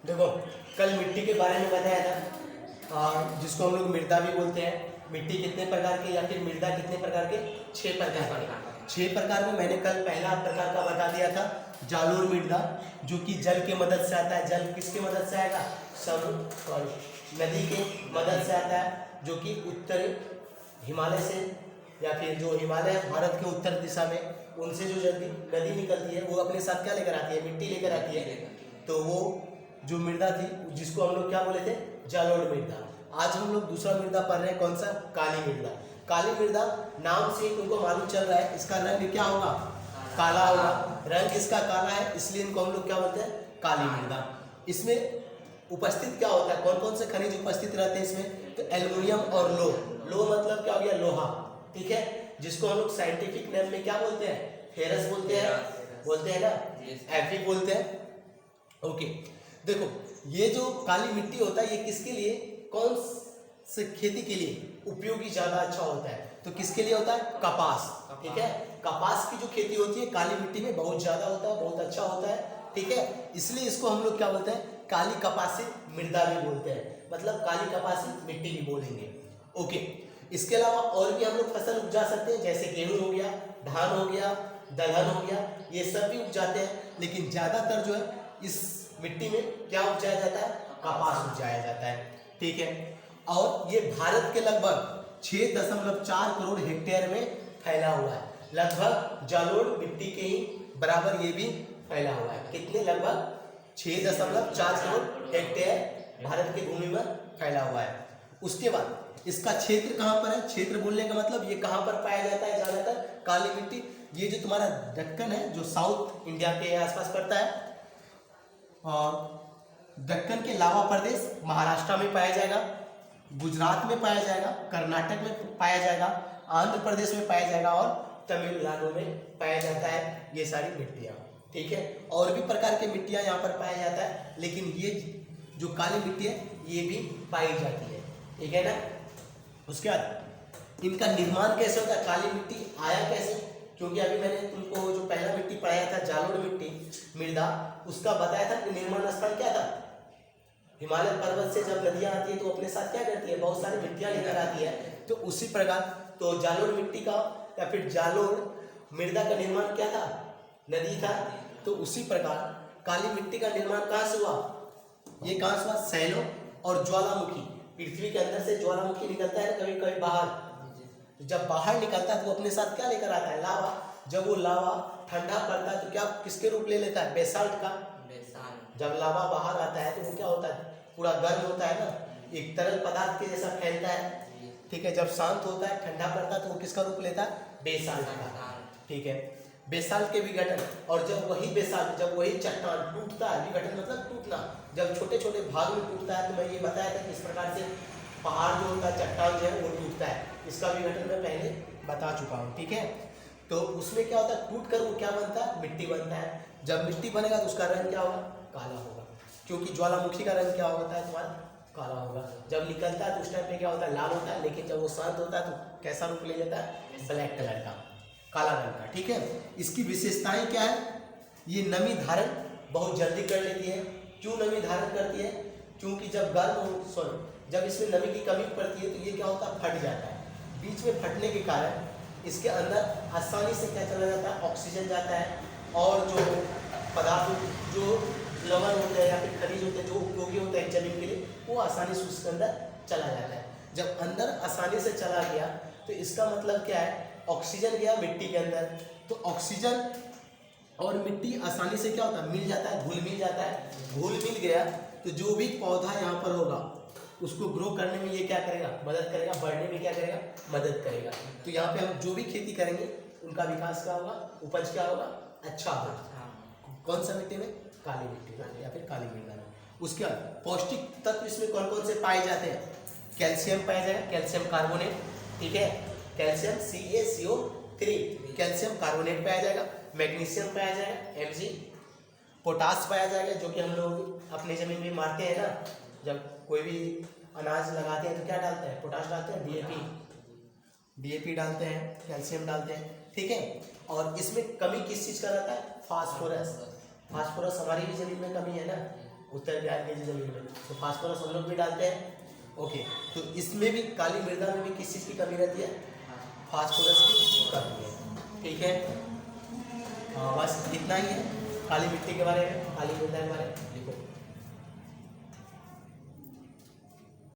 देखो, कल मिट्टी के बारे में बताया था, जिसको हम लोग मृदा भी बोलते हैं। मिट्टी कितने प्रकार के या फिर मृदा कितने प्रकार के? 6 प्रकार के। 6 प्रकार में मैंने कल पहला प्रकार का बता दिया था, जालोर मृदा, जो कि जल के मदद से आता है। जल किसके मदद से आएगा? नदी के मदद से आता है, जो कि उत्तर हिमालय से या फिर जो हिमालय भारत के उत्तर दिशा में उनसे जो जल्दी नदी निकलती है वो अपने साथ क्या लेकर आती है? मिट्टी लेकर आती है। तो वो जो मृदा थी जिसको हम लोग क्या बोले थे? जालोर मृदा। आज हम लोग दूसरा मृदा पढ़ रहे हैं, कौन सा? काली मृदा। काली मृदा नाम से तुमको मालूम चल रहा है, इसका रंग क्या होगा? काला होगा। रंग इसका काला है, इसलिए इनको हम लोग क्या बोलते हैं? काली मृदा। इसमें उपस्थित क्या होता है? कौन कौन से खनिज उपस्थित रहते हैं इसमें? तो एल्युमिनियम और लो मतलब क्या हो गया? लोहा। ठीक है, जिसको हम लोग साइंटिफिक नेम में क्या बोलते हैं? फेरस बोलते हैं ना, एफी बोलते हैं। ओके, देखो ये जो काली मिट्टी होता है ये किसके लिए, कौन से खेती के लिए उपयोगी ज्यादा अच्छा होता है? तो किसके लिए होता है? कपास। ठीक है, कपास की जो खेती होती है काली मिट्टी में बहुत ज्यादा होता है, बहुत अच्छा होता है। ठीक है, इसलिए इसको हम लोग क्या बोलते हैं? काली कपासी मृदा भी बोलते हैं, मतलब काली कपासी मिट्टी भी बोलेंगे। ओके, इसके अलावा और भी हम लोग फसल उपजा सकते हैं, जैसे गेहूं हो गया, धान हो गया, दलहन हो गया, ये सब भी उपजाते हैं। लेकिन ज्यादातर जो है इस मिट्टी में क्या उपजाया जाता है? कपास उपजाया जाता है। ठीक है, और ये भारत के लगभग 6.4 करोड़ हेक्टेयर में फैला हुआ है। लगभग जालोर मिट्टी के ही बराबर ये भी फैला हुआ है। कितने? लगभग 6.4 करोड़ हेक्टेयर भारत की भूमि में फैला हुआ है। उसके बाद इसका क्षेत्र कहाँ पर है? क्षेत्र बोलने का मतलब ये कहाँ पर पाया जाता है ज्यादातर? काली मिट्टी ये जो तुम्हारा दक्कन है, जो साउथ इंडिया के आसपास पड़ता है, और दक्कन के लावा प्रदेश महाराष्ट्र में पाया जाएगा, गुजरात में पाया जाएगा, कर्नाटक में पाया जाएगा, आंध्र प्रदेश में पाया जाएगा और तमिलनाडु में पाया जाता है ये सारी मिट्टियाँ। ठीक है, और भी प्रकार की मिट्टियाँ यहाँ पर पाया जाता है, लेकिन ये जो काली मिट्टी है ये भी पाई जाती है। ठीक है ना। उसके बाद इनका निर्माण कैसे होता है? काली मिट्टी आया कैसे? क्योंकि अभी मैंने तुमको जो पहला मिट्टी पढ़ाया था जालोर मिट्टी मृदा, उसका बताया था कि निर्माण स्थल क्या था? हिमालय पर्वत से जब नदियां आती है तो अपने साथ क्या करती है? बहुत सारी मिट्टियां लेकर आती है। तो उसी प्रकार तो जालोर मिट्टी का या फिर जालोर मृदा का निर्माण क्या था? नदी था। तो उसी प्रकार काली मिट्टी का निर्माण कहाँ से हुआ? ये कहाँ से हुआ? सैलों और ज्वालामुखी। पृथ्वी के अंदर से ज्वालामुखी निकलता है कभी कभी बाहर, जब बाहर निकलता है तो अपने साथ क्या लेकर आता है? लावा। जब वो लावा ठंडा पड़ता है तो क्या किसके रूप ले लेता है? बेसाल्ट का। जब लावा बाहर आता है तो वो क्या होता है? पूरा गर्म होता है ना, एक तरल पदार्थ के जैसा फैलता है। ठीक है, जब शांत होता है ठंडा पड़ता है तो वो किसका रूप लेता है? बेसाल्ट का। ठीक है, बेसाल्ट के विघटन, और जब वही बेसाल्ट, जब वही चट्टान टूटता है, विघटन मतलब टूटना, जब छोटे छोटे भाग में टूटता है, तो मैं ये बताया था कि इस प्रकार से पहाड़ जो होता है, चट्टान जो है वो टूटता है। इसका विघटन मैं पहले बता चुका हूँ। ठीक है, तो उसमें क्या होता है? टूट कर वो क्या बनता है? मिट्टी बनता है। जब मिट्टी बनेगा तो उसका रंग क्या होगा? काला होगा, क्योंकि ज्वालामुखी का रंग क्या होता है तुम्हारा? काला होगा। जब निकलता है तो उस टाइम पे क्या होता है? लाल होता है, लेकिन जब वो शांत होता है तो कैसा रूप ले लेता है? ब्लैक कलर का, काला रंग का। ठीक है, इसकी विशेषताएं क्या है? ये नमी धारण बहुत जल्दी कर लेती है। क्यों नमी धारण करती है? क्योंकि जब जब इसमें नमी की कमी पड़ती है तो ये क्या होता है? फट जाता है। बीच में फटने के कारण इसके अंदर आसानी से क्या चला जाता है? ऑक्सीजन जाता है, और जो पदार्थ, जो लवण होते हैं या फिर खनिज होते हैं जो उपयोगी होते हैं जमीन के लिए, वो आसानी से उसके अंदर चला जाता है। जब अंदर आसानी से चला गया तो इसका मतलब क्या है? ऑक्सीजन गया मिट्टी के अंदर, तो ऑक्सीजन और मिट्टी आसानी से क्या होता है? मिल जाता है, घुल मिल जाता है। घुल मिल गया तो जो भी पौधा यहाँ पर होगा उसको ग्रो करने में ये क्या करेगा? मदद करेगा। बढ़ने में क्या करेगा? मदद करेगा। तो यहाँ पे हम जो भी खेती करेंगे उनका विकास क्या होगा? उपज क्या होगा? अच्छा होगा। कौन सा मिट्टी में? काली मिट्टी में या फिर काली मृदा में। उसके बाद पौष्टिक तत्व इसमें कौन कौन से पाए जाते हैं? कैल्शियम पाया जाएगा, कैल्शियम कार्बोनेट। ठीक है, कैल्शियम CaCO3, कैल्शियम कार्बोनेट पाया जाएगा। मैग्नीशियम पाया जाएगा Mg। पोटास पाया जाएगा, जो कि हम लोग अपने जमीन में मारते हैं ना, जब कोई भी अनाज लगाते हैं तो क्या डालते हैं? पोटास डालते हैं, DAP डालते हैं, कैल्शियम डालते हैं। ठीक है, और इसमें कमी किस चीज़ का रहता है? फास्फोरस। फास्फोरस हमारी भी जमीन में कमी है ना, उत्तर बिहार की जमीन में, तो फास्फोरस हम लोग भी डालते हैं। ओके, तो इसमें भी काली मृदा में भी किस चीज़ की कमी रहती है? फास्फोरस की कमी है। ठीक है, बस इतना ही है काली मिट्टी के बारे में, काली मृदा के बारे में। देखो